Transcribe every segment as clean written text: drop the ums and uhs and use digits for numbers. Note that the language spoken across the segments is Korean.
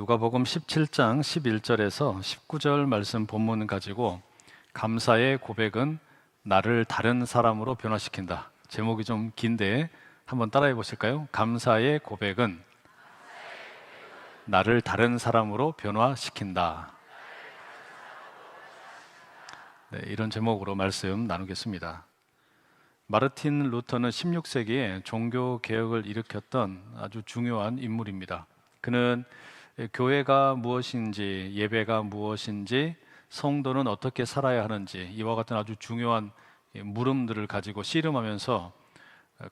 누가복음 17장 11절에서 19절 말씀 본문 가지고 감사의 고백은 나를 다른 사람으로 변화시킨다. 제목이 좀 긴데 한번 따라해 보실까요? 감사의 고백은 나를 다른 사람으로 변화시킨다. 네, 이런 제목으로 말씀 나누겠습니다. 마르틴 루터는 16세기에 종교 개혁을 일으켰던 아주 중요한 인물입니다. 그는 교회가 무엇인지, 예배가 무엇인지, 성도는 어떻게 살아야 하는지 이와 같은 아주 중요한 물음들을 가지고 씨름하면서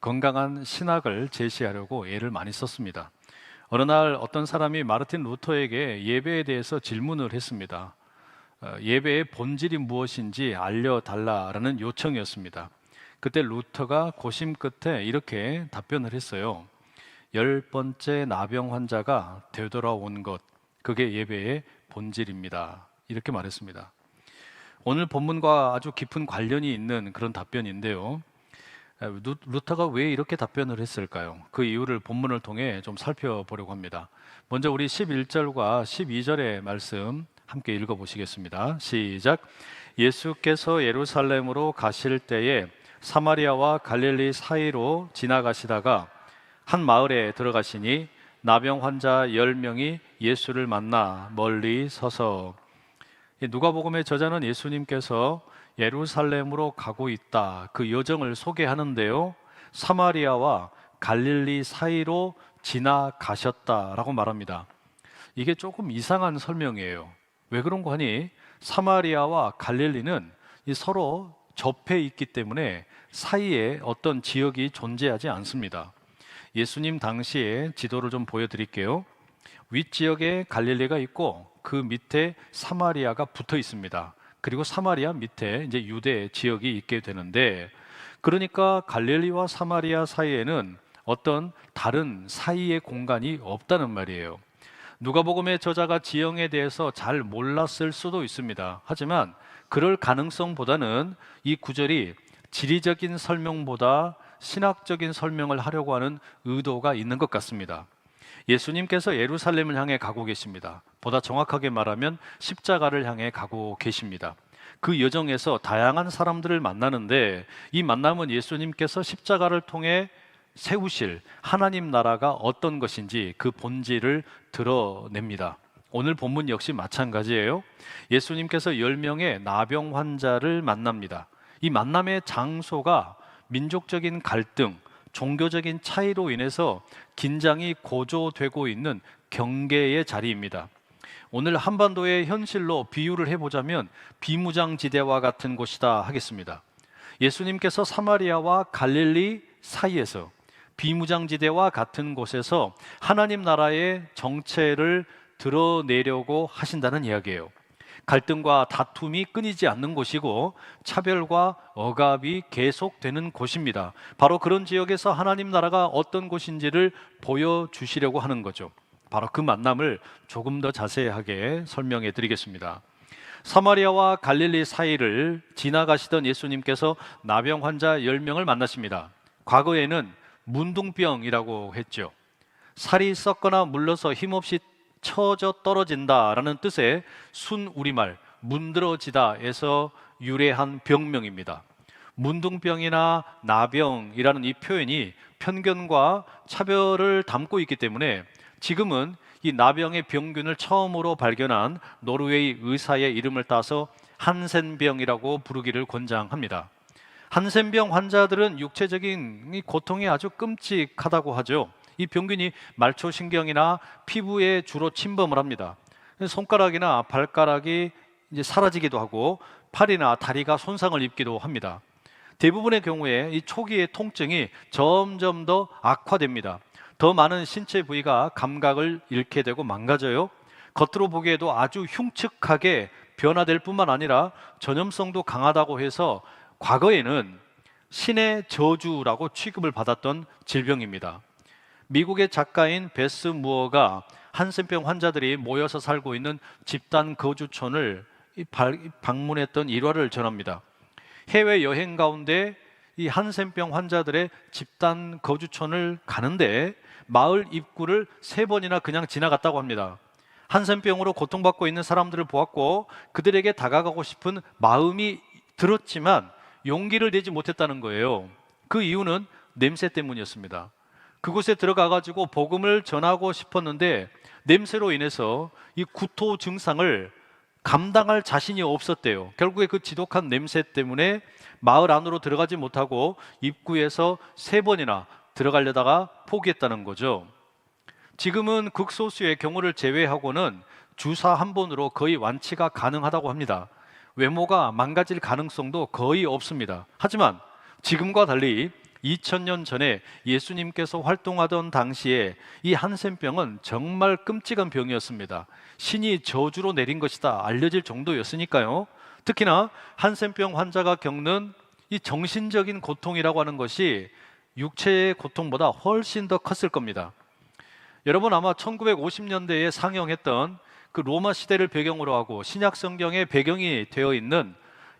건강한 신학을 제시하려고 애를 많이 썼습니다. 어느 날 어떤 사람이 마르틴 루터에게 예배에 대해서 질문을 했습니다. 예배의 본질이 무엇인지 알려달라라는 요청이었습니다. 그때 루터가 고심 끝에 이렇게 답변을 했어요. 10번째 나병 환자가 되돌아온 것, 그게 예배의 본질입니다. 이렇게 말했습니다. 오늘 본문과 아주 깊은 관련이 있는 그런 답변인데요. 루터가 왜 이렇게 답변을 했을까요? 그 이유를 본문을 통해 좀 살펴보려고 합니다. 먼저 우리 11절과 12절의 말씀 함께 읽어보시겠습니다. 시작. 예수께서 예루살렘으로 가실 때에 사마리아와 갈릴리 사이로 지나가시다가 한 마을에 들어가시니 나병 환자 10명이 예수를 만나 멀리 서서, 누가복음의 저자는 예수님께서 예루살렘으로 가고 있다, 그 여정을 소개하는데요, 사마리아와 갈릴리 사이로 지나가셨다라고 말합니다. 이게 조금 이상한 설명이에요. 왜 그런가 하니 사마리아와 갈릴리는 서로 접해 있기 때문에 사이에 어떤 지역이 존재하지 않습니다. 예수님 당시에 지도를 좀 보여드릴게요. 윗지역에 갈릴리가 있고 그 밑에 사마리아가 붙어 있습니다. 그리고 사마리아 밑에 이제 유대 지역이 있게 되는데, 그러니까 갈릴리와 사마리아 사이에는 어떤 다른 사이의 공간이 없다는 말이에요. 누가복음의 저자가 지형에 대해서 잘 몰랐을 수도 있습니다. 하지만 그럴 가능성보다는 이 구절이 지리적인 설명보다 신학적인 설명을 하려고 하는 의도가 있는 것 같습니다. 예수님께서 예루살렘을 향해 가고 계십니다. 보다 정확하게 말하면 십자가를 향해 가고 계십니다. 그 여정에서 다양한 사람들을 만나는데, 이 만남은 예수님께서 십자가를 통해 세우실 하나님 나라가 어떤 것인지 그 본질을 드러냅니다. 오늘 본문 역시 마찬가지예요. 예수님께서 10명의 나병 환자를 만납니다. 이 만남의 장소가 민족적인 갈등, 종교적인 차이로 인해서 긴장이 고조되고 있는 경계의 자리입니다. 오늘 한반도의 현실로 비유를 해보자면 비무장지대와 같은 곳이다 하겠습니다. 예수님께서 사마리아와 갈릴리 사이에서 비무장지대와 같은 곳에서 하나님 나라의 정체를 드러내려고 하신다는 이야기예요. 갈등과 다툼이 끊이지 않는 곳이고 차별과 억압이 계속되는 곳입니다. 바로 그런 지역에서 하나님 나라가 어떤 곳인지를 보여주시려고 하는 거죠. 바로 그 만남을 조금 더 자세하게 설명해 드리겠습니다. 사마리아와 갈릴리 사이를 지나가시던 예수님께서 나병 환자 10명을 만나십니다. 과거에는 문둥병이라고 했죠. 살이 썩거나 물러서 힘없이 처져 떨어진다라는 뜻의 순 우리말 문드러지다에서 유래한 병명입니다. 문둥병이나 나병이라는 이 표현이 편견과 차별을 담고 있기 때문에 지금은 이 나병의 병균을 처음으로 발견한 노르웨이 의사의 이름을 따서 한센병이라고 부르기를 권장합니다. 한센병 환자들은 육체적인 고통이 아주 끔찍하다고 하죠. 이 병균이 말초신경이나 피부에 주로 침범을 합니다. 손가락이나 발가락이 이제 사라지기도 하고 팔이나 다리가 손상을 입기도 합니다. 대부분의 경우에 이 초기의 통증이 점점 더 악화됩니다. 더 많은 신체 부위가 감각을 잃게 되고 망가져요. 겉으로 보기에도 아주 흉측하게 변화될 뿐만 아니라 전염성도 강하다고 해서 과거에는 신의 저주라고 취급을 받았던 질병입니다. 미국의 작가인 베스 무어가 한센병 환자들이 모여서 살고 있는 집단 거주촌을 방문했던 일화를 전합니다. 해외 여행 가운데 이 한센병 환자들의 집단 거주촌을 가는데 마을 입구를 3번이나 그냥 지나갔다고 합니다. 한센병으로 고통받고 있는 사람들을 보았고 그들에게 다가가고 싶은 마음이 들었지만 용기를 내지 못했다는 거예요. 그 이유는 냄새 때문이었습니다. 그곳에 들어가 가지고 복음을 전하고 싶었는데 냄새로 인해서 이 구토 증상을 감당할 자신이 없었대요. 결국에 그 지독한 냄새 때문에 마을 안으로 들어가지 못하고 입구에서 3번이나 들어가려다가 포기했다는 거죠. 지금은 극소수의 경우를 제외하고는 주사 한 번으로 거의 완치가 가능하다고 합니다. 외모가 망가질 가능성도 거의 없습니다. 하지만 지금과 달리 2000년 전에 예수님께서 활동하던 당시에 이 한센병은 정말 끔찍한 병이었습니다. 신이 저주로 내린 것이다 알려질 정도였으니까요. 특히나 한센병 환자가 겪는 이 정신적인 고통이라고 하는 것이 육체의 고통보다 훨씬 더 컸을 겁니다. 여러분 아마 1950년대에 상영했던 그 로마 시대를 배경으로 하고 신약 성경의 배경이 되어 있는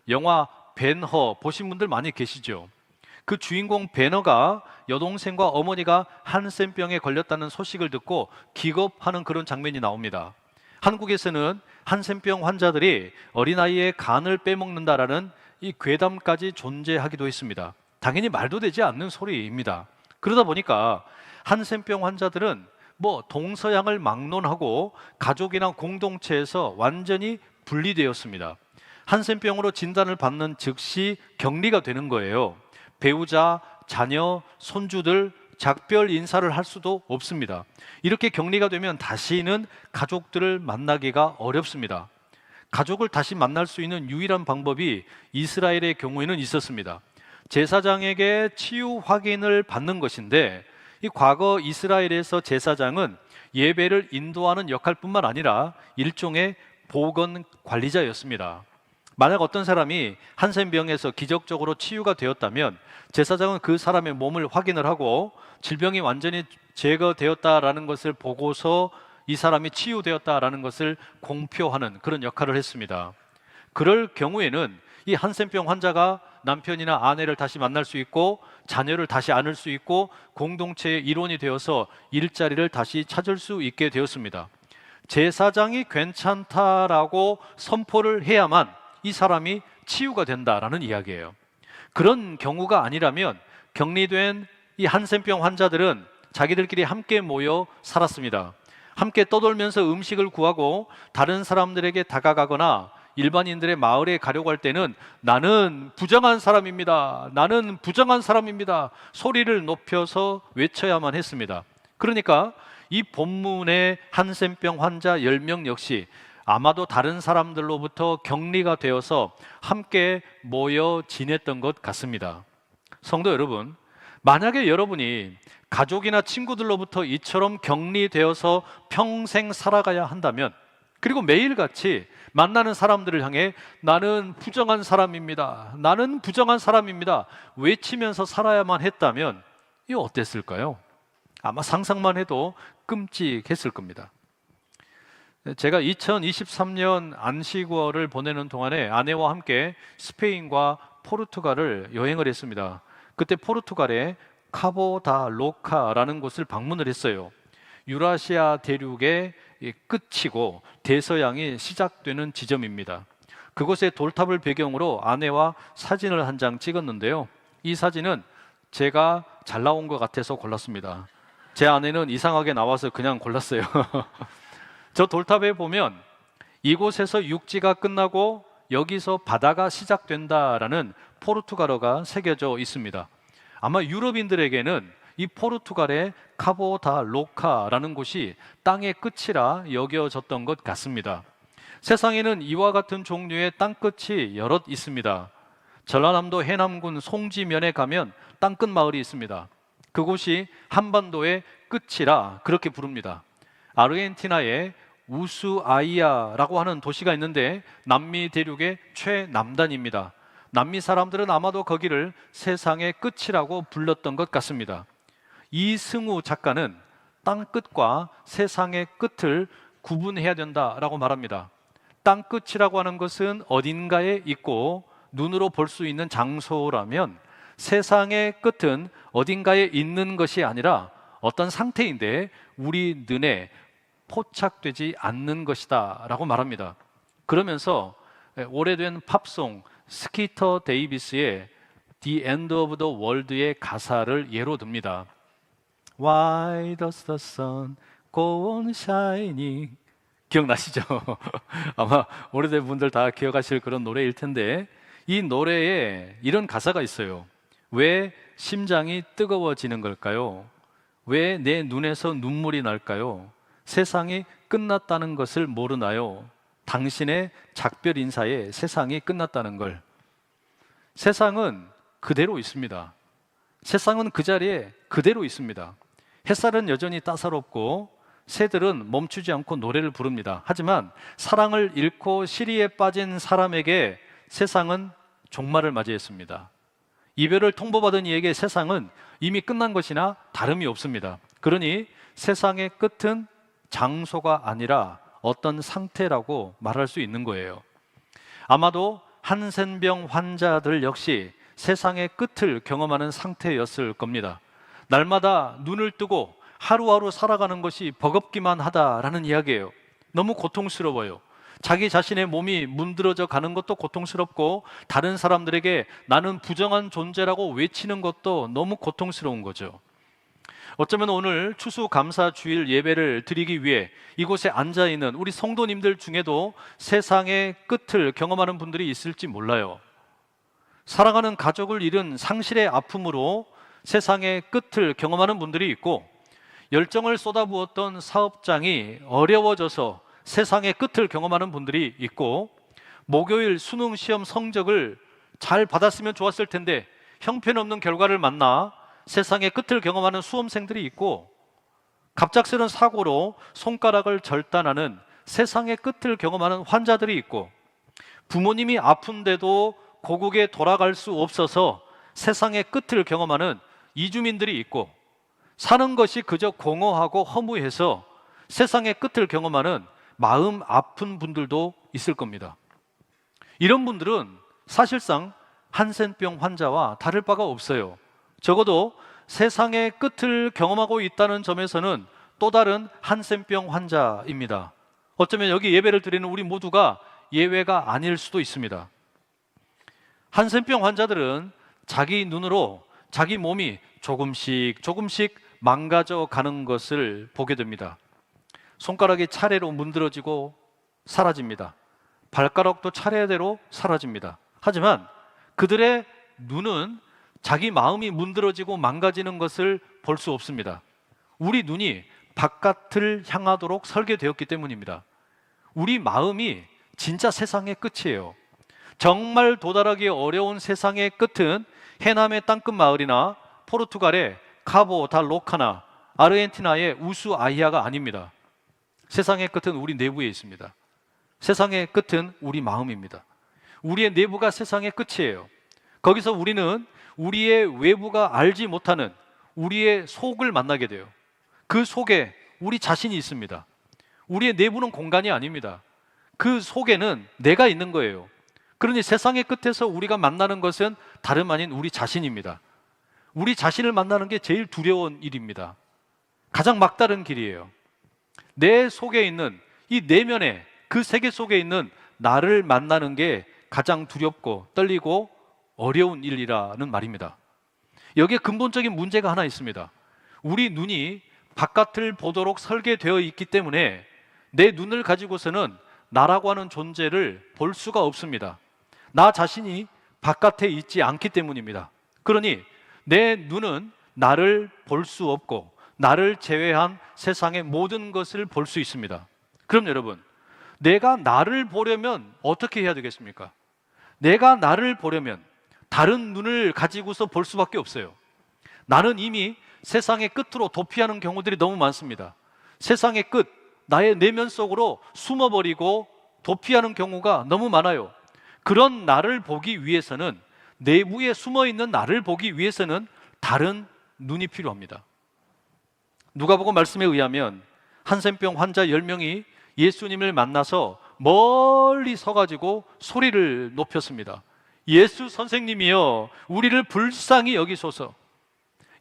영화 벤허 보신 분들 많이 계시죠? 그 주인공 베너가 여동생과 어머니가 한센병에 걸렸다는 소식을 듣고 기겁하는 그런 장면이 나옵니다. 한국에서는 한센병 환자들이 어린아이의 간을 빼먹는다라는 이 괴담까지 존재하기도 했습니다. 당연히 말도 되지 않는 소리입니다. 그러다 보니까 한센병 환자들은 동서양을 막론하고 가족이나 공동체에서 완전히 분리되었습니다. 한센병으로 진단을 받는 즉시 격리가 되는 거예요. 배우자, 자녀, 손주들 작별 인사를 할 수도 없습니다. 이렇게 격리가 되면 다시는 가족들을 만나기가 어렵습니다. 가족을 다시 만날 수 있는 유일한 방법이 이스라엘의 경우에는 있었습니다. 제사장에게 치유 확인을 받는 것인데 이 과거 이스라엘에서 제사장은 예배를 인도하는 역할뿐만 아니라 일종의 보건 관리자였습니다. 만약 어떤 사람이 한센병에서 기적적으로 치유가 되었다면 제사장은 그 사람의 몸을 확인을 하고 질병이 완전히 제거되었다라는 것을 보고서 이 사람이 치유되었다라는 것을 공표하는 그런 역할을 했습니다. 그럴 경우에는 이 한센병 환자가 남편이나 아내를 다시 만날 수 있고 자녀를 다시 안을 수 있고 공동체의 일원이 되어서 일자리를 다시 찾을 수 있게 되었습니다. 제사장이 괜찮다라고 선포를 해야만 이 사람이 치유가 된다라는 이야기예요. 그런 경우가 아니라면 격리된 이 한센병 환자들은 자기들끼리 함께 모여 살았습니다. 함께 떠돌면서 음식을 구하고 다른 사람들에게 다가가거나 일반인들의 마을에 가려고 할 때는 나는 부정한 사람입니다. 나는 부정한 사람입니다. 소리를 높여서 외쳐야만 했습니다. 그러니까 이 본문의 한센병 환자 10명 역시 아마도 다른 사람들로부터 격리가 되어서 함께 모여 지냈던 것 같습니다. 성도 여러분, 만약에 여러분이 가족이나 친구들로부터 이처럼 격리되어서 평생 살아가야 한다면, 그리고 매일같이 만나는 사람들을 향해 나는 부정한 사람입니다. 나는 부정한 사람입니다. 외치면서 살아야만 했다면 이거 어땠을까요? 아마 상상만 해도 끔찍했을 겁니다. 제가 2023년 안식월을 보내는 동안에 아내와 함께 스페인과 포르투갈을 여행을 했습니다. 그때 포르투갈의 카보다로카라는 곳을 방문을 했어요. 유라시아 대륙의 끝이고 대서양이 시작되는 지점입니다. 그곳의 돌탑을 배경으로 아내와 사진을 한 장 찍었는데요. 이 사진은 제가 잘 나온 것 같아서 골랐습니다. 제 아내는 이상하게 나와서 그냥 골랐어요. 저 돌탑에 보면 이곳에서 육지가 끝나고 여기서 바다가 시작된다라는 포르투갈어가 새겨져 있습니다. 아마 유럽인들에게는 이 포르투갈의 카보다로카라는 곳이 땅의 끝이라 여겨졌던 것 같습니다. 세상에는 이와 같은 종류의 땅끝이 여럿 있습니다. 전라남도 해남군 송지면에 가면 땅끝 마을이 있습니다. 그곳이 한반도의 끝이라 그렇게 부릅니다. 아르헨티나의 우수아이아라고 하는 도시가 있는데 남미 대륙의 최남단입니다. 남미 사람들은 아마도 거기를 세상의 끝이라고 불렀던 것 같습니다. 이승우 작가는 땅끝과 세상의 끝을 구분해야 된다라고 말합니다. 땅끝이라고 하는 것은 어딘가에 있고 눈으로 볼 수 있는 장소라면 세상의 끝은 어딘가에 있는 것이 아니라 어떤 상태인데 우리 눈에 포착되지 않는 것이다 라고 말합니다. 그러면서 오래된 팝송 스키터 데이비스의 The End of the World의 가사를 예로 듭니다. Why does the sun go on shining? 기억나시죠? 아마 오래된 분들 다 기억하실 그런 노래일 텐데, 이 노래에 이런 가사가 있어요. 왜 심장이 뜨거워지는 걸까요? 왜 내 눈에서 눈물이 날까요? 세상이 끝났다는 것을 모르나요? 당신의 작별 인사에 세상이 끝났다는 걸. 세상은 그대로 있습니다. 세상은 그 자리에 그대로 있습니다. 햇살은 여전히 따사롭고 새들은 멈추지 않고 노래를 부릅니다. 하지만 사랑을 잃고 시리에 빠진 사람에게 세상은 종말을 맞이했습니다. 이별을 통보받은 이에게 세상은 이미 끝난 것이나 다름이 없습니다. 그러니 세상의 끝은 장소가 아니라 어떤 상태라고 말할 수 있는 거예요. 아마도 한센병 환자들 역시 세상의 끝을 경험하는 상태였을 겁니다. 날마다 눈을 뜨고 하루하루 살아가는 것이 버겁기만 하다라는 이야기예요. 너무 고통스러워요. 자기 자신의 몸이 문드러져 가는 것도 고통스럽고, 다른 사람들에게 나는 부정한 존재라고 외치는 것도 너무 고통스러운 거죠. 어쩌면 오늘 추수감사 주일 예배를 드리기 위해 이곳에 앉아있는 우리 성도님들 중에도 세상의 끝을 경험하는 분들이 있을지 몰라요. 사랑하는 가족을 잃은 상실의 아픔으로 세상의 끝을 경험하는 분들이 있고, 열정을 쏟아부었던 사업장이 어려워져서 세상의 끝을 경험하는 분들이 있고, 목요일 수능 시험 성적을 잘 받았으면 좋았을 텐데 형편없는 결과를 만나 세상의 끝을 경험하는 수험생들이 있고, 갑작스런 사고로 손가락을 절단하는 세상의 끝을 경험하는 환자들이 있고, 부모님이 아픈데도 고국에 돌아갈 수 없어서 세상의 끝을 경험하는 이주민들이 있고, 사는 것이 그저 공허하고 허무해서 세상의 끝을 경험하는 마음 아픈 분들도 있을 겁니다. 이런 분들은 사실상 한센병 환자와 다를 바가 없어요. 적어도 세상의 끝을 경험하고 있다는 점에서는 또 다른 한센병 환자입니다. 어쩌면 여기 예배를 드리는 우리 모두가 예외가 아닐 수도 있습니다. 한센병 환자들은 자기 눈으로 자기 몸이 조금씩 망가져 가는 것을 보게 됩니다. 손가락이 차례로 문드러지고 사라집니다. 발가락도 차례대로 사라집니다. 하지만 그들의 눈은 자기 마음이 문드러지고 망가지는 것을 볼 수 없습니다. 우리 눈이 바깥을 향하도록 설계되었기 때문입니다. 우리 마음이 진짜 세상의 끝이에요. 정말 도달하기 어려운 세상의 끝은 해남의 땅끝 마을이나 포르투갈의 카보 다 로카나 아르헨티나의 우수아이아가 아닙니다. 세상의 끝은 우리 내부에 있습니다. 세상의 끝은 우리 마음입니다. 우리의 내부가 세상의 끝이에요. 거기서 우리는 우리의 외부가 알지 못하는 우리의 속을 만나게 돼요. 그 속에 우리 자신이 있습니다. 우리의 내부는 공간이 아닙니다. 그 속에는 내가 있는 거예요. 그러니 세상의 끝에서 우리가 만나는 것은 다름 아닌 우리 자신입니다. 우리 자신을 만나는 게 제일 두려운 일입니다. 가장 막다른 길이에요. 내 속에 있는 이 내면의 그 세계 속에 있는 나를 만나는 게 가장 두렵고 떨리고 어려운 일이라는 말입니다. 여기에 근본적인 문제가 하나 있습니다. 우리 눈이 바깥을 보도록 설계되어 있기 때문에 내 눈을 가지고서는 나라고 하는 존재를 볼 수가 없습니다. 나 자신이 바깥에 있지 않기 때문입니다. 그러니 내 눈은 나를 볼 수 없고 나를 제외한 세상의 모든 것을 볼 수 있습니다. 그럼 여러분, 내가 나를 보려면 어떻게 해야 되겠습니까? 내가 나를 보려면 다른 눈을 가지고서 볼 수밖에 없어요. 나는 이미 세상의 끝으로 도피하는 경우들이 너무 많습니다. 세상의 끝, 나의 내면 속으로 숨어버리고 도피하는 경우가 너무 많아요. 그런 나를 보기 위해서는, 내부에 숨어있는 나를 보기 위해서는 다른 눈이 필요합니다. 누가복음 말씀에 의하면 한센병 환자 10명이 예수님을 만나서 멀리 서가지고 소리를 높였습니다. 예수 선생님이여, 우리를 불쌍히 여기소서.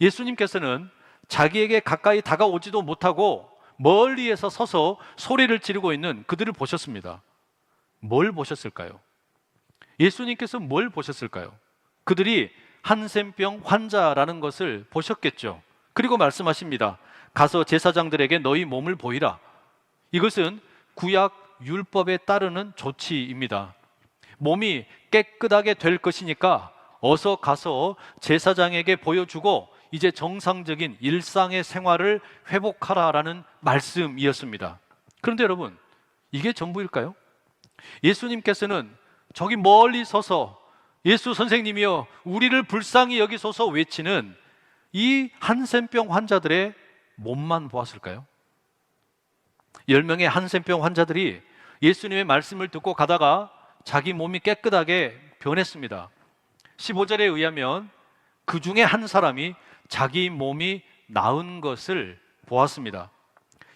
예수님께서는 자기에게 가까이 다가오지도 못하고 멀리에서 서서 소리를 지르고 있는 그들을 보셨습니다. 뭘 보셨을까요? 예수님께서 뭘 보셨을까요? 그들이 한센병 환자라는 것을 보셨겠죠. 그리고 말씀하십니다. 가서 제사장들에게 너희 몸을 보이라. 이것은 구약 율법에 따르는 조치입니다. 몸이 깨끗하게 될 것이니까 어서 가서 제사장에게 보여주고 이제 정상적인 일상의 생활을 회복하라라는 말씀이었습니다. 그런데 여러분, 이게 전부일까요? 예수님께서는 저기 멀리 서서 예수 선생님이여 우리를 불쌍히 여기소서 외치는 이 한센병 환자들의 몸만 보았을까요? 10명의 한센병 환자들이 예수님의 말씀을 듣고 가다가 자기 몸이 깨끗하게 변했습니다. 15절에 의하면 그 중에 한 사람이 자기 몸이 나은 것을 보았습니다.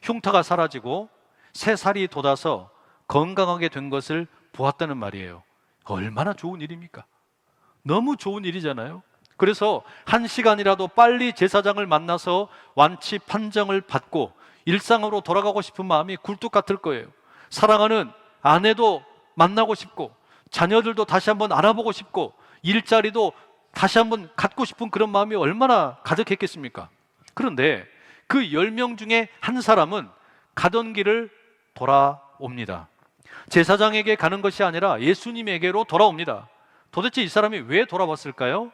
흉터가 사라지고 새살이 돋아서 건강하게 된 것을 보았다는 말이에요. 얼마나 좋은 일입니까? 너무 좋은 일이잖아요. 그래서 1시간이라도 빨리 제사장을 만나서 완치 판정을 받고 일상으로 돌아가고 싶은 마음이 굴뚝 같을 거예요. 사랑하는 아내도 만나고 싶고 자녀들도 다시 한번 알아보고 싶고 일자리도 다시 한번 갖고 싶은 그런 마음이 얼마나 가득했겠습니까? 그런데 그 10명 중에 한 사람은 가던 길을 돌아옵니다. 제사장에게 가는 것이 아니라 예수님에게로 돌아옵니다. 도대체 이 사람이 왜 돌아왔을까요?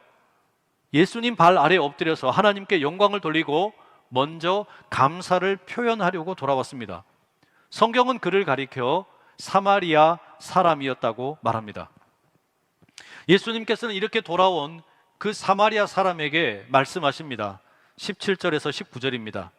예수님 발 아래 엎드려서 하나님께 영광을 돌리고 먼저 감사를 표현하려고 돌아왔습니다. 성경은 그를 가리켜 사마리아 사람이었다고 말합니다. 예수님께서는 이렇게 돌아온 그 사마리아 사람에게 말씀하십니다. 17절에서 19절입니다.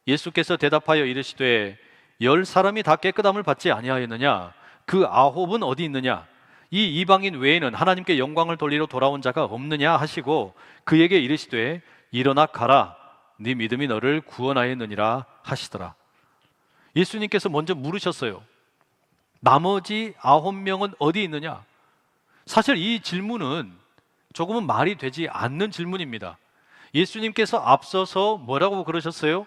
예수께서 대답하여 이르시되 10사람이 다 깨끗함을 받지 아니하였느냐? 그 9은 어디 있느냐? 이 이방인 외에는 하나님께 영광을 돌리러 돌아온 자가 없느냐 하시고 그에게 이르시되 일어나 가라 네 믿음이 너를 구원하였느니라 하시더라. 예수님께서 먼저 물으셨어요. 나머지 9명은 어디 있느냐? 사실 이 질문은 조금은 말이 되지 않는 질문입니다. 예수님께서 앞서서 뭐라고 그러셨어요?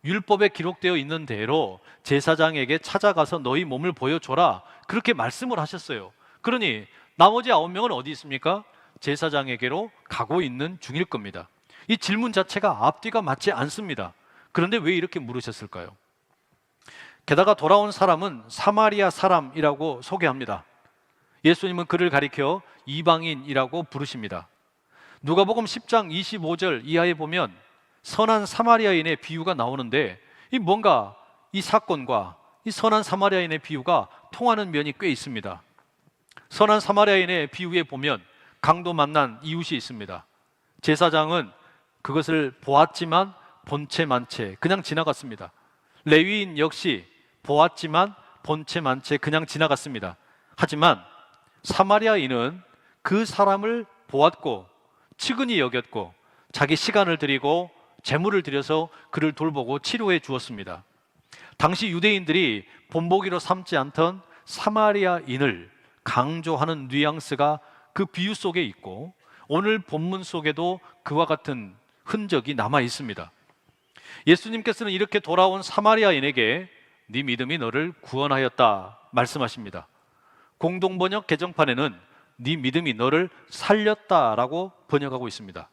율법에 기록되어 있는 대로 제사장에게 찾아가서 너희 몸을 보여줘라 그렇게 말씀을 하셨어요. 그러니 나머지 9명은 어디 있습니까? 제사장에게로 가고 있는 중일 겁니다. 이 질문 자체가 앞뒤가 맞지 않습니다. 그런데 왜 이렇게 물으셨을까요? 게다가 돌아온 사람은 사마리아 사람이라고 소개합니다. 예수님은 그를 가리켜 이방인이라고 부르십니다. 누가복음 10장 25절 이하에 보면 선한 사마리아인의 비유가 나오는데 뭔가 이 사건과 이 선한 사마리아인의 비유가 통하는 면이 꽤 있습니다. 선한 사마리아인의 비유에 보면 강도 만난 이웃이 있습니다. 제사장은 그것을 보았지만 본체 만채 그냥 지나갔습니다. 레위인 역시 보았지만 본체 만채 그냥 지나갔습니다. 하지만 사마리아인은 그 사람을 보았고 측은히 여겼고 자기 시간을 들이고 재물을 들여서 그를 돌보고 치료해 주었습니다. 당시 유대인들이 본보기로 삼지 않던 사마리아인을 강조하는 뉘앙스가 그 비유 속에 있고 오늘 본문 속에도 그와 같은 흔적이 남아 있습니다. 예수님께서는 이렇게 돌아온 사마리아인에게 네 믿음이 너를 구원하였다 말씀하십니다. 공동번역 개정판에는 네 믿음이 너를 살렸다라고 번역하고 있습니다.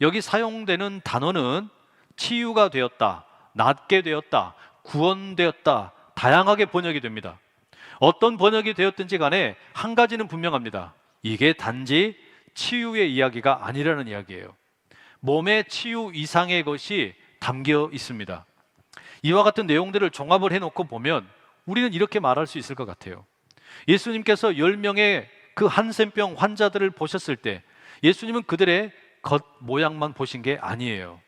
여기 사용되는 단어는 치유가 되었다, 낫게 되었다, 구원되었다 다양하게 번역이 됩니다. 어떤 번역이 되었든지 간에 한 가지는 분명합니다. 이게 단지 치유의 이야기가 아니라는 이야기예요. 몸의 치유 이상의 것이 담겨 있습니다. 이와 같은 내용들을 종합을 해놓고 보면 우리는 이렇게 말할 수 있을 것 같아요. 예수님께서 10명의 그 한센병 환자들을 보셨을 때 예수님은 그들의 겉모양만 보신 게 아니에요.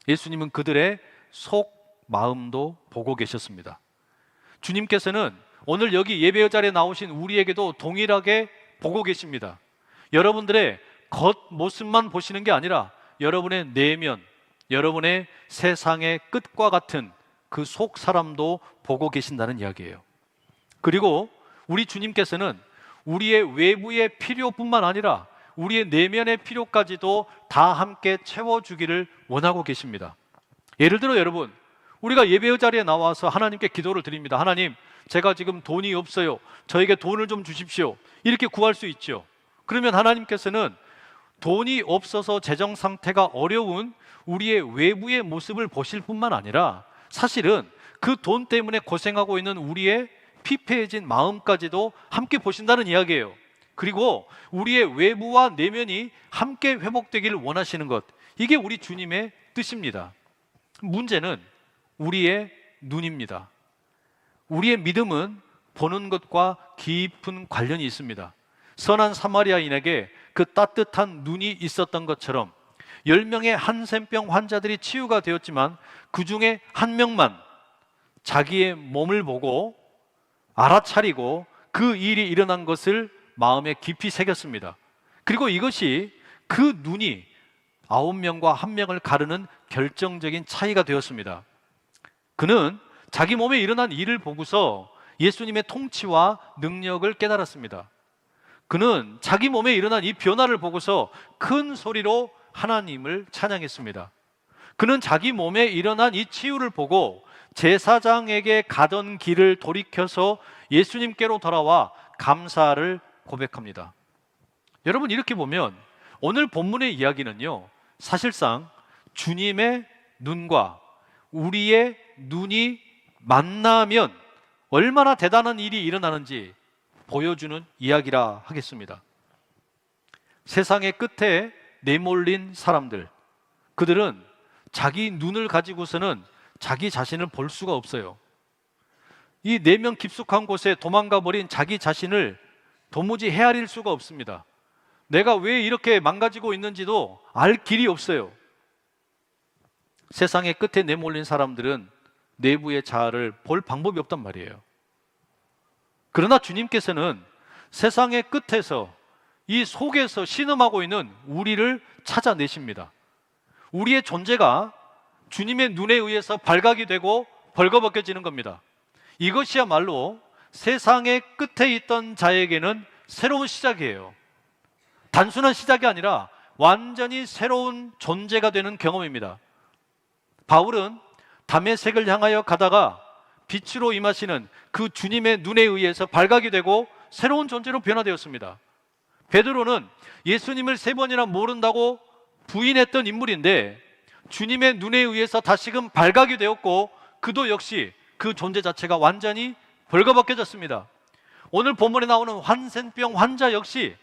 예수님은 그들의 속 마음도 보고 계셨습니다. 주님께서는 오늘 여기 예배 자리에 나오신 우리에게도 동일하게 보고 계십니다. 여러분들의 겉모습만 보시는 게 아니라 여러분의 내면, 여러분의 세상의 끝과 같은 그 속 사람도 보고 계신다는 이야기예요. 그리고 우리 주님께서는 우리의 외부의 필요뿐만 아니라 우리의 내면의 필요까지도 다 함께 채워주기를 원하고 계십니다. 예를 들어 여러분, 우리가 예배 자리에 나와서 하나님께 기도를 드립니다. 하나님, 제가 지금 돈이 없어요. 저에게 돈을 좀 주십시오. 이렇게 구할 수 있죠. 그러면 하나님께서는 돈이 없어서 재정 상태가 어려운 우리의 외부의 모습을 보실 뿐만 아니라 사실은 그 돈 때문에 고생하고 있는 우리의 피폐해진 마음까지도 함께 보신다는 이야기예요. 그리고 우리의 외부와 내면이 함께 회복되기를 원하시는 것, 이게 우리 주님의 뜻입니다. 문제는 우리의 눈입니다. 우리의 믿음은 보는 것과 깊은 관련이 있습니다. 선한 사마리아인에게 그 따뜻한 눈이 있었던 것처럼 10명의 한센병 환자들이 치유가 되었지만 그 중에 한 명만 자기의 몸을 보고 알아차리고 그 일이 일어난 것을 마음에 깊이 새겼습니다. 그리고 이것이 그 눈이 9명과 1명을 가르는 결정적인 차이가 되었습니다. 그는 자기 몸에 일어난 일을 보고서 예수님의 통치와 능력을 깨달았습니다. 그는 자기 몸에 일어난 이 변화를 보고서 큰 소리로 하나님을 찬양했습니다. 그는 자기 몸에 일어난 이 치유를 보고 제사장에게 가던 길을 돌이켜서 예수님께로 돌아와 감사를 고백합니다. 여러분, 이렇게 보면 오늘 본문의 이야기는요, 사실상 주님의 눈과 우리의 눈이 만나면 얼마나 대단한 일이 일어나는지 보여주는 이야기라 하겠습니다. 세상의 끝에 내몰린 사람들, 그들은 자기 눈을 가지고서는 자기 자신을 볼 수가 없어요. 이 내면 깊숙한 곳에 도망가 버린 자기 자신을 도무지 헤아릴 수가 없습니다. 내가 왜 이렇게 망가지고 있는지도 알 길이 없어요. 세상의 끝에 내몰린 사람들은 내부의 자아를 볼 방법이 없단 말이에요. 그러나 주님께서는 세상의 끝에서, 이 속에서 신음하고 있는 우리를 찾아내십니다. 우리의 존재가 주님의 눈에 의해서 발각이 되고 벌거벗겨지는 겁니다. 이것이야말로 세상의 끝에 있던 자에게는 새로운 시작이에요. 단순한 시작이 아니라 완전히 새로운 존재가 되는 경험입니다. 바울은 다메섹을 향하여 가다가 빛으로 임하시는 그 주님의 눈에 의해서 발각이 되고 새로운 존재로 변화되었습니다. 베드로는 예수님을 3번이나 모른다고 부인했던 인물인데 주님의 눈에 의해서 다시금 발각이 되었고 그도 역시 그 존재 자체가 완전히 벌거벗겨졌습니다. 오늘 본문에 나오는 한센병 환자 역시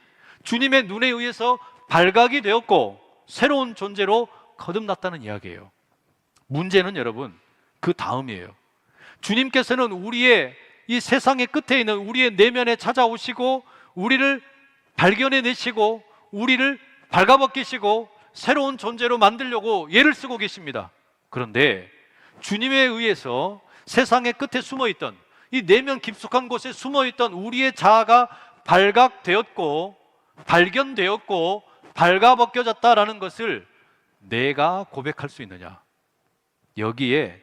주님의 눈에 의해서 발각이 되었고 새로운 존재로 거듭났다는 이야기예요. 문제는 여러분, 그 다음이에요. 주님께서는 우리의 이 세상의 끝에 있는 우리의 내면에 찾아오시고 우리를 발견해내시고 우리를 발가벗기시고 새로운 존재로 만들려고 애를 쓰고 계십니다. 그런데 주님에 의해서 세상의 끝에 숨어있던, 이 내면 깊숙한 곳에 숨어있던 우리의 자아가 발각되었고 발견되었고 발가벗겨졌다라는 것을 내가 고백할 수 있느냐? 여기에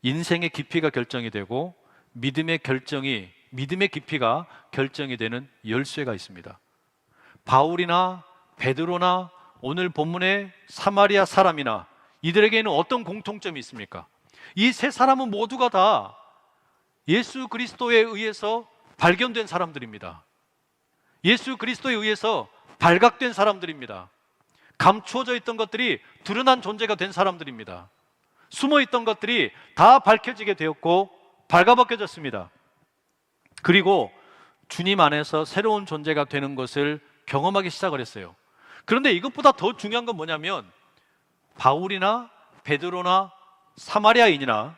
인생의 깊이가 결정이 되고 믿음의 깊이가 결정이 되는 열쇠가 있습니다. 바울이나 베드로나 오늘 본문의 사마리아 사람이나 이들에게는 어떤 공통점이 있습니까? 이 세 사람은 모두가 다 예수 그리스도에 의해서 발견된 사람들입니다. 예수 그리스도에 의해서 발각된 사람들입니다. 감추어져 있던 것들이 드러난 존재가 된 사람들입니다. 숨어 있던 것들이 다 밝혀지게 되었고 발가벗겨졌습니다. 그리고 주님 안에서 새로운 존재가 되는 것을 경험하기 시작을 했어요. 그런데 이것보다 더 중요한 건 뭐냐면 바울이나 베드로나 사마리아인이나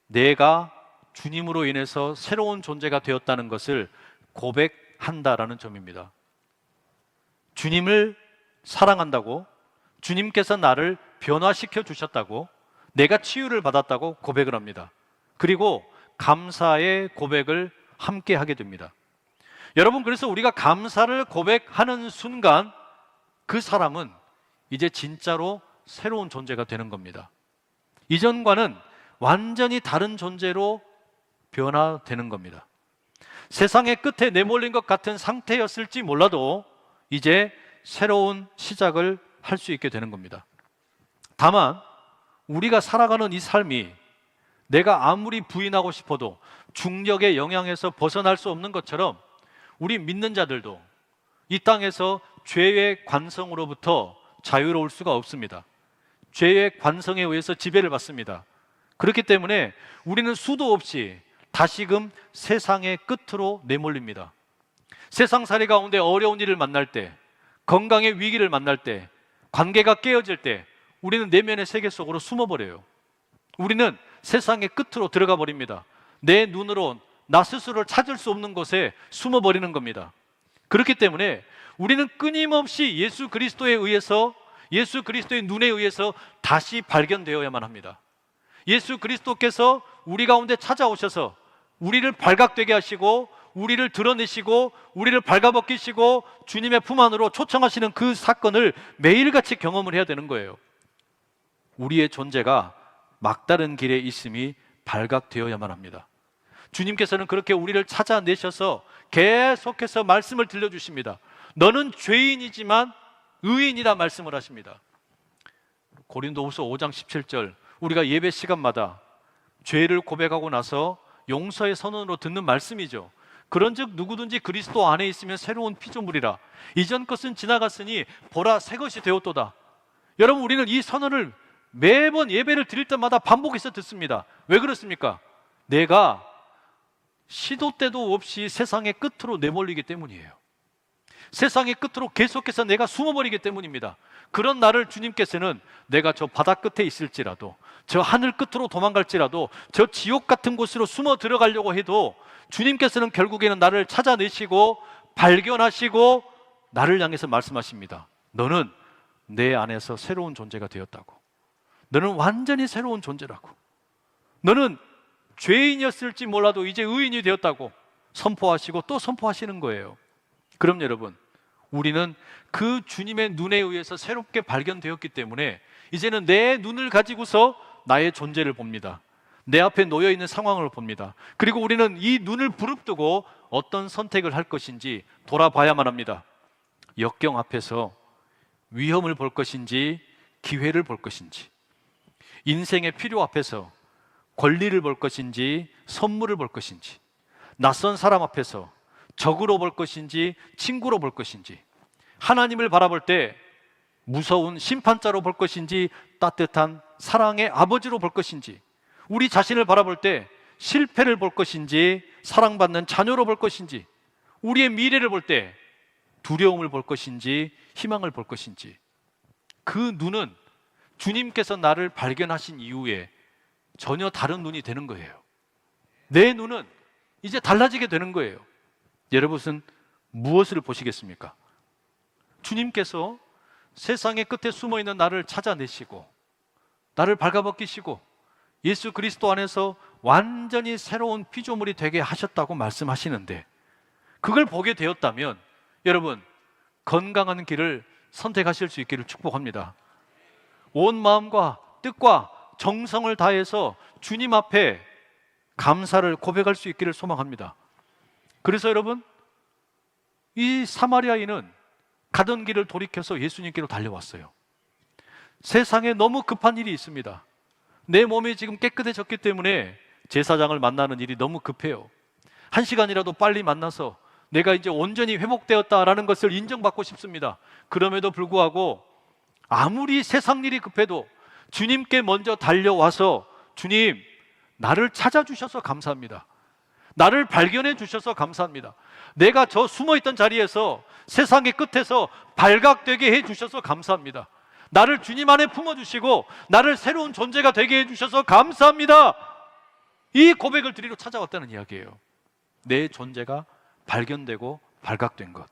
내가 주님으로 인해서 새로운 존재가 되었다는 것을 고백한다라는 점입니다. 주님을 사랑한다고, 주님께서 나를 변화시켜 주셨다고, 내가 치유를 받았다고 고백을 합니다. 그리고 감사의 고백을 함께 하게 됩니다. 여러분, 그래서 우리가 감사를 고백하는 순간 그 사람은 이제 진짜로 새로운 존재가 되는 겁니다. 이전과는 완전히 다른 존재로 변화되는 겁니다. 세상의 끝에 내몰린 것 같은 상태였을지 몰라도 이제 새로운 시작을 할 수 있게 되는 겁니다. 다만 우리가 살아가는 이 삶이 내가 아무리 부인하고 싶어도 중력의 영향에서 벗어날 수 없는 것처럼 우리 믿는 자들도 이 땅에서 죄의 관성으로부터 자유로울 수가 없습니다. 죄의 관성에 의해서 지배를 받습니다. 그렇기 때문에 우리는 수도 없이 다시금 세상의 끝으로 내몰립니다. 세상살이 가운데 어려운 일을 만날 때, 건강의 위기를 만날 때, 관계가 깨어질 때 우리는 내면의 세계 속으로 숨어버려요. 우리는 세상의 끝으로 들어가 버립니다. 내 눈으로 나 스스로를 찾을 수 없는 곳에 숨어버리는 겁니다. 그렇기 때문에 우리는 끊임없이 예수 그리스도에 의해서, 예수 그리스도의 눈에 의해서 다시 발견되어야만 합니다. 예수 그리스도께서 우리 가운데 찾아오셔서 우리를 발각되게 하시고 우리를 드러내시고 우리를 발가벗기시고 주님의 품 안으로 초청하시는 그 사건을 매일같이 경험을 해야 되는 거예요. 우리의 존재가 막다른 길에 있음이 발각되어야만 합니다. 주님께서는 그렇게 우리를 찾아내셔서 계속해서 말씀을 들려주십니다. 너는 죄인이지만 의인이다 말씀을 하십니다. 고린도후서 5장 17절, 우리가 예배 시간마다 죄를 고백하고 나서 용서의 선언으로 듣는 말씀이죠. 그런즉 누구든지 그리스도 안에 있으면 새로운 피조물이라. 이전 것은 지나갔으니 보라 새 것이 되었도다. 여러분, 우리는 이 선언을 매번 예배를 드릴 때마다 반복해서 듣습니다. 왜 그렇습니까? 내가 시도 때도 없이 세상의 끝으로 내몰리기 때문이에요. 세상의 끝으로 계속해서 내가 숨어버리기 때문입니다. 그런 나를 주님께서는 내가 저 바다 끝에 있을지라도, 저 하늘 끝으로 도망갈지라도, 저 지옥 같은 곳으로 숨어 들어가려고 해도 주님께서는 결국에는 나를 찾아내시고 발견하시고 나를 향해서 말씀하십니다. 너는 내 안에서 새로운 존재가 되었다고. 너는 완전히 새로운 존재라고. 너는 죄인이었을지 몰라도 이제 의인이 되었다고 선포하시고 또 선포하시는 거예요. 그럼 여러분, 우리는 그 주님의 눈에 의해서 새롭게 발견되었기 때문에 이제는 내 눈을 가지고서 나의 존재를 봅니다. 내 앞에 놓여있는 상황을 봅니다. 그리고 우리는 이 눈을 부릅뜨고 어떤 선택을 할 것인지 돌아봐야만 합니다. 역경 앞에서 위험을 볼 것인지 기회를 볼 것인지, 인생의 필요 앞에서 권리를 볼 것인지 선물을 볼 것인지, 낯선 사람 앞에서 적으로 볼 것인지 친구로 볼 것인지, 하나님을 바라볼 때 무서운 심판자로 볼 것인지 따뜻한 사랑의 아버지로 볼 것인지, 우리 자신을 바라볼 때 실패를 볼 것인지 사랑받는 자녀로 볼 것인지, 우리의 미래를 볼 때 두려움을 볼 것인지 희망을 볼 것인지, 그 눈은 주님께서 나를 발견하신 이후에 전혀 다른 눈이 되는 거예요. 내 눈은 이제 달라지게 되는 거예요. 여러분은 무엇을 보시겠습니까? 주님께서 세상의 끝에 숨어있는 나를 찾아내시고 나를 발가벗기시고 예수 그리스도 안에서 완전히 새로운 피조물이 되게 하셨다고 말씀하시는데, 그걸 보게 되었다면 여러분, 건강한 길을 선택하실 수 있기를 축복합니다. 온 마음과 뜻과 정성을 다해서 주님 앞에 감사를 고백할 수 있기를 소망합니다. 그래서 여러분, 이 사마리아인은 가던 길을 돌이켜서 예수님께로 달려왔어요. 세상에 너무 급한 일이 있습니다. 내 몸이 지금 깨끗해졌기 때문에 제사장을 만나는 일이 너무 급해요. 1시간이라도 빨리 만나서 내가 이제 온전히 회복되었다라는 것을 인정받고 싶습니다. 그럼에도 불구하고 아무리 세상 일이 급해도 주님께 먼저 달려와서, 주님, 나를 찾아주셔서 감사합니다. 나를 발견해 주셔서 감사합니다. 내가 저 숨어있던 자리에서 세상의 끝에서 발각되게 해 주셔서 감사합니다. 나를 주님 안에 품어주시고 나를 새로운 존재가 되게 해주셔서 감사합니다. 이 고백을 드리러 찾아왔다는 이야기예요. 내 존재가 발견되고 발각된 것,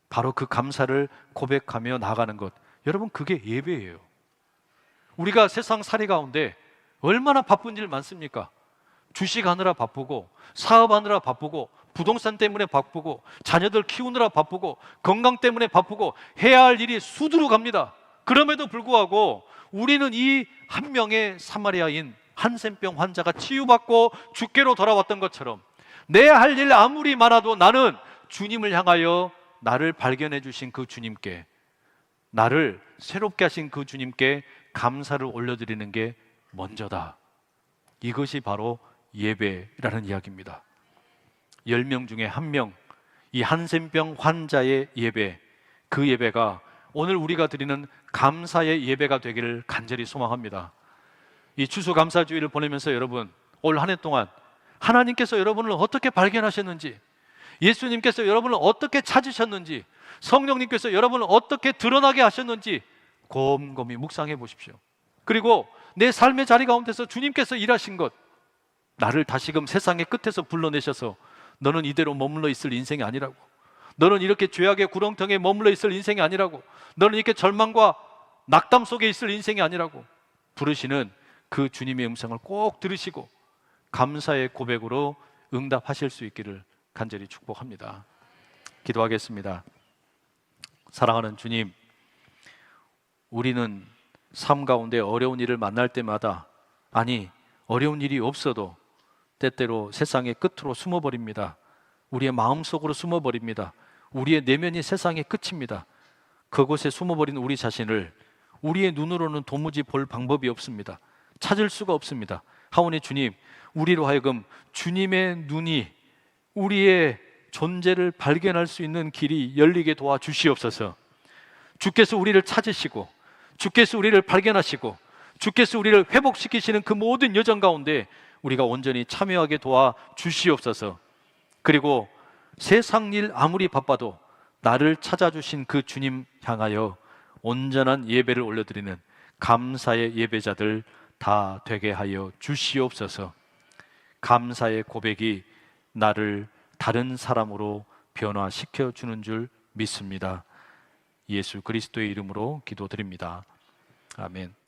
바로 그 감사를 고백하며 나아가는 것, 여러분, 그게 예배예요. 우리가 세상 살이 가운데 얼마나 바쁜 일 많습니까? 주식하느라 바쁘고, 사업하느라 바쁘고, 부동산 때문에 바쁘고, 자녀들 키우느라 바쁘고, 건강 때문에 바쁘고, 해야 할 일이 수두룩 합니다. 그럼에도 불구하고 우리는 이 한 명의 사마리아인 한센병 환자가 치유받고 주께로 돌아왔던 것처럼 내 할 일 아무리 많아도 나는 주님을 향하여 나를 발견해 주신 그 주님께, 나를 새롭게 하신 그 주님께 감사를 올려드리는 게 먼저다. 이것이 바로 예배라는 이야기입니다. 10명 중에 1명, 이 한센병 환자의 예배, 그 예배가 오늘 우리가 드리는 감사의 예배가 되기를 간절히 소망합니다. 이 추수감사주의를 보내면서 여러분, 올 한 해 동안 하나님께서 여러분을 어떻게 발견하셨는지, 예수님께서 여러분을 어떻게 찾으셨는지, 성령님께서 여러분을 어떻게 드러나게 하셨는지 곰곰이 묵상해 보십시오. 그리고 내 삶의 자리 가운데서 주님께서 일하신 것, 나를 다시금 세상의 끝에서 불러내셔서 너는 이대로 머물러 있을 인생이 아니라고, 너는 이렇게 죄악의 구렁텅이에 머물러 있을 인생이 아니라고, 너는 이렇게 절망과 낙담 속에 있을 인생이 아니라고 부르시는 그 주님의 음성을 꼭 들으시고 감사의 고백으로 응답하실 수 있기를 간절히 축복합니다. 기도하겠습니다. 사랑하는 주님, 우리는 삶 가운데 어려운 일을 만날 때마다, 아니 어려운 일이 없어도 때때로 세상의 끝으로 숨어버립니다. 우리의 마음속으로 숨어버립니다. 우리의 내면이 세상의 끝입니다. 그곳에 숨어버린 우리 자신을 우리의 눈으로는 도무지 볼 방법이 없습니다. 찾을 수가 없습니다. 하오니 주님, 우리로 하여금 주님의 눈이 우리의 존재를 발견할 수 있는 길이 열리게 도와주시옵소서. 주께서 우리를 찾으시고, 주께서 우리를 발견하시고, 주께서 우리를 회복시키시는 그 모든 여정 가운데 우리가 온전히 참여하게 도와주시옵소서. 그리고 세상 일 아무리 바빠도 나를 찾아주신 그 주님 향하여 온전한 예배를 올려드리는 감사의 예배자들 다 되게 하여 주시옵소서. 감사의 고백이 나를 다른 사람으로 변화시켜 주는 줄 믿습니다. 예수 그리스도의 이름으로 기도드립니다. 아멘.